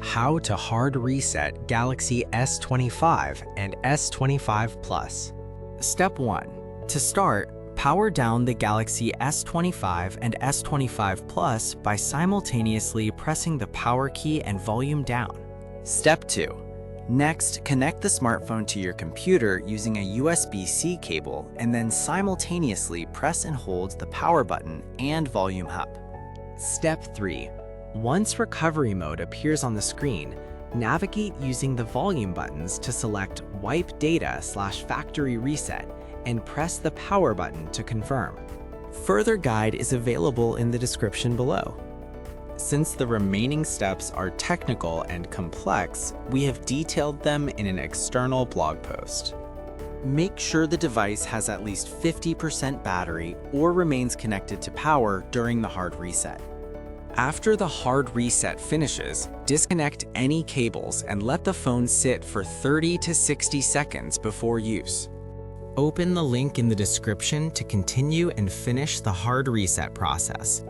How to hard reset Galaxy S25 and S25 Plus. Step 1. To start, power down the Galaxy S25 and S25 Plus by simultaneously pressing the power key and volume down. Step 2. Next, connect the smartphone to your computer using a USB-C cable and then simultaneously press and hold the power button and volume up. Step 3. Once recovery mode appears on the screen, navigate using the volume buttons to select Wipe Data/Factory Reset and press the power button to confirm. Further guide is available in the description below. Since the remaining steps are technical and complex, we have detailed them in an external blog post. Make sure the device has at least 50% battery or remains connected to power during the hard reset. After the hard reset finishes, disconnect any cables and let the phone sit for 30 to 60 seconds before use. Open the link in the description to continue and finish the hard reset process.